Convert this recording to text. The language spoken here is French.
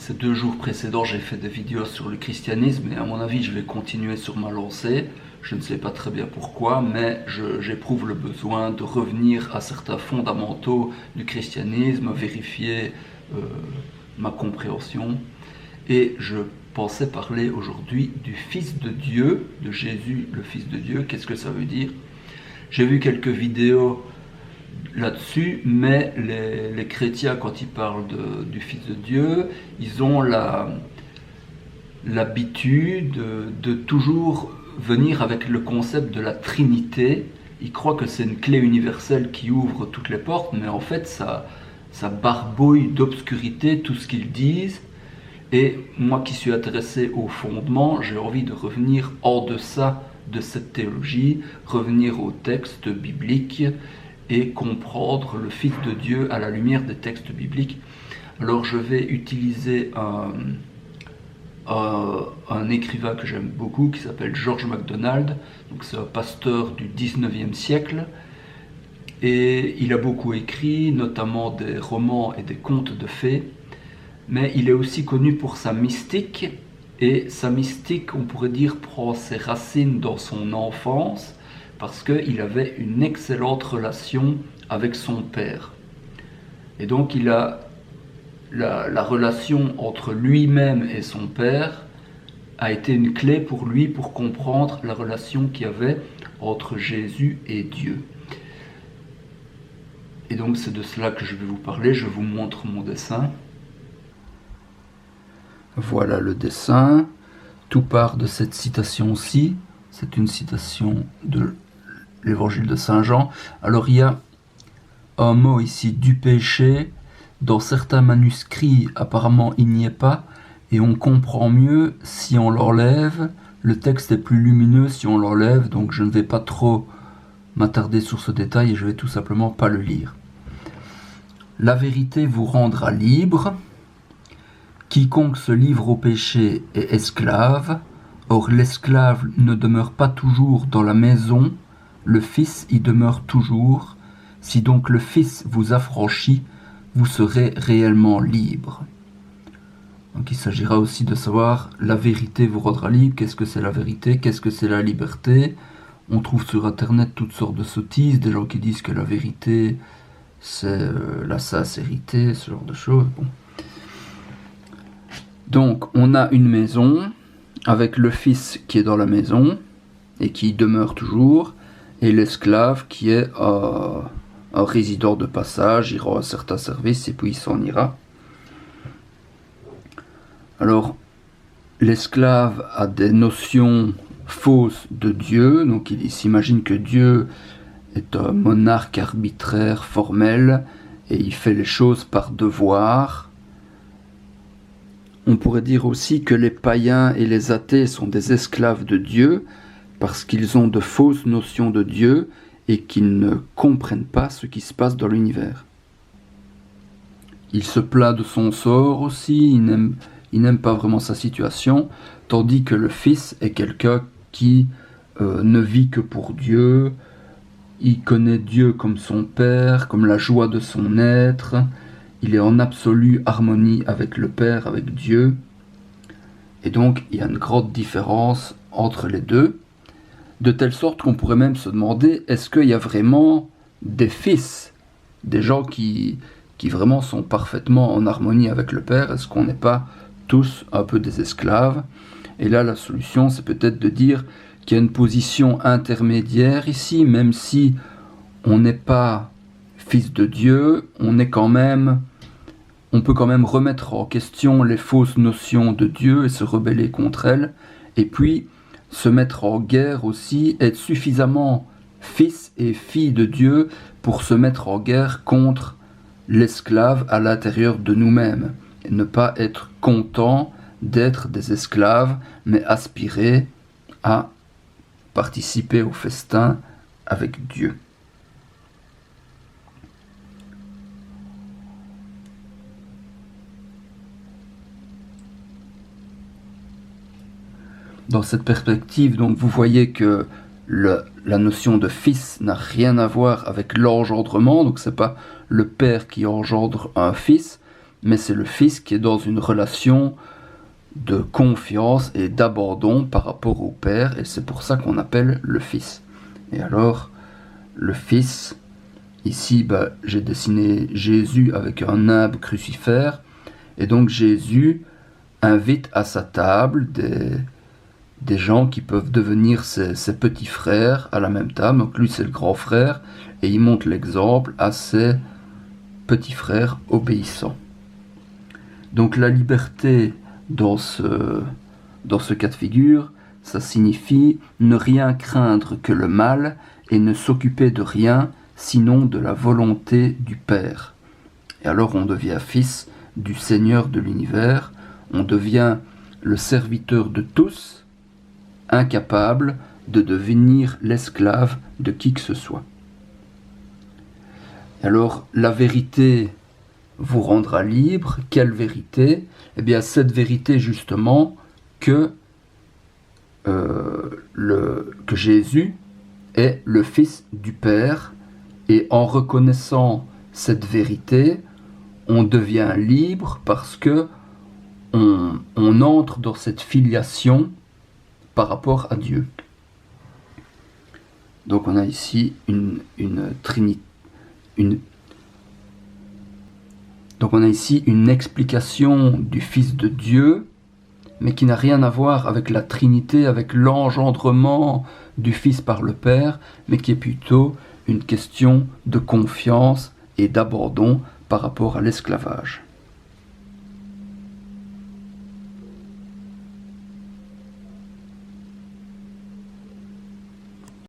Ces 2 jours précédents, j'ai fait des vidéos sur le christianisme et à mon avis, je vais continuer sur ma lancée. Je ne sais pas très bien pourquoi, mais j'éprouve le besoin de revenir à certains fondamentaux du christianisme, vérifier ma compréhension. Et je pensais parler aujourd'hui du Fils de Dieu, de Jésus, le Fils de Dieu. Qu'est-ce que ça veut dire? J'ai vu quelques vidéos là-dessus, mais les chrétiens, quand ils parlent du Fils de Dieu, ils ont l'habitude de toujours venir avec le concept de la Trinité. Ils croient que c'est une clé universelle qui ouvre toutes les portes, mais en fait, ça barbouille d'obscurité tout ce qu'ils disent. Et moi qui suis intéressé au fondement, j'ai envie de revenir en deçà de cette théologie, revenir aux textes bibliques et comprendre le Fils de Dieu à la lumière des textes bibliques. Alors je vais utiliser un écrivain que j'aime beaucoup qui s'appelle George MacDonald. Donc c'est un pasteur du 19e siècle et il a beaucoup écrit, notamment des romans et des contes de fées, mais il est aussi connu pour sa mystique, et sa mystique, on pourrait dire, prend ses racines dans son enfance parce qu'il avait une excellente relation avec son père. Et donc il a la relation entre lui-même et son père a été une clé pour lui pour comprendre la relation qu'il y avait entre Jésus et Dieu. Et donc c'est de cela que je vais vous parler. Je vous montre mon dessin. Voilà le dessin. Tout part de cette citation-ci. C'est une citation de l'évangile de Saint Jean. Alors il y a un mot ici, du péché. Dans certains manuscrits, apparemment, il n'y est pas. Et on comprend mieux si on l'enlève. Le texte est plus lumineux si on l'enlève. Donc je ne vais pas trop m'attarder sur ce détail et je vais tout simplement pas le lire. La vérité vous rendra libre. Quiconque se livre au péché est esclave. Or l'esclave ne demeure pas toujours dans la maison. Le Fils y demeure toujours. Si donc le Fils vous affranchit, vous serez réellement libre. Donc il s'agira aussi de savoir, la vérité vous rendra libre. Qu'est-ce que c'est la vérité? Qu'est-ce que c'est la liberté? On trouve sur internet toutes sortes de sottises, des gens qui disent que la vérité c'est la sincérité, ce genre de choses. Bon. Donc on a une maison avec le Fils qui est dans la maison et qui demeure toujours, et l'esclave qui est un résident de passage, il rend un certain service et puis il s'en ira. Alors, l'esclave a des notions fausses de Dieu, donc il s'imagine que Dieu est un monarque arbitraire, formel, et il fait les choses par devoir. On pourrait dire aussi que les païens et les athées sont des esclaves de Dieu, parce qu'ils ont de fausses notions de Dieu, et qu'ils ne comprennent pas ce qui se passe dans l'univers. Il se plaint de son sort aussi, il n'aime pas vraiment sa situation, tandis que le Fils est quelqu'un qui ne vit que pour Dieu, il connaît Dieu comme son Père, comme la joie de son être, il est en absolue harmonie avec le Père, avec Dieu, et donc il y a une grande différence entre les deux, de telle sorte qu'on pourrait même se demander, est-ce qu'il y a vraiment des fils, des gens qui vraiment sont parfaitement en harmonie avec le Père? Est-ce qu'on n'est pas tous un peu des esclaves? Et là, la solution, c'est peut-être de dire qu'il y a une position intermédiaire ici, même si on n'est pas fils de Dieu, on peut quand même remettre en question les fausses notions de Dieu et se rebeller contre elles, et puis se mettre en guerre aussi, être suffisamment fils et fille de Dieu pour se mettre en guerre contre l'esclave à l'intérieur de nous-mêmes, et ne pas être content d'être des esclaves, mais aspirer à participer au festin avec Dieu. Dans cette perspective, donc, vous voyez que la notion de fils n'a rien à voir avec l'engendrement, donc c'est pas le père qui engendre un fils, mais c'est le Fils qui est dans une relation de confiance et d'abandon par rapport au Père, et c'est pour ça qu'on appelle le Fils. Et alors, le Fils, ici, j'ai dessiné Jésus avec un humble crucifère, et donc Jésus invite à sa table des gens qui peuvent devenir ses petits frères à la même table. Donc lui, c'est le grand frère, et il montre l'exemple à ses petits frères obéissants. Donc la liberté dans ce cas de figure, ça signifie ne rien craindre que le mal et ne s'occuper de rien sinon de la volonté du Père. Et alors on devient fils du Seigneur de l'univers, on devient le serviteur de tous, incapable de devenir l'esclave de qui que ce soit. Et alors la vérité vous rendra libre. Quelle vérité? Eh bien cette vérité justement que Jésus est le Fils du Père, et en reconnaissant cette vérité, on devient libre parce que on entre dans cette filiation par rapport à Dieu. Donc on a ici une explication du Fils de Dieu, mais qui n'a rien à voir avec la Trinité, avec l'engendrement du Fils par le Père, mais qui est plutôt une question de confiance et d'abandon par rapport à l'esclavage.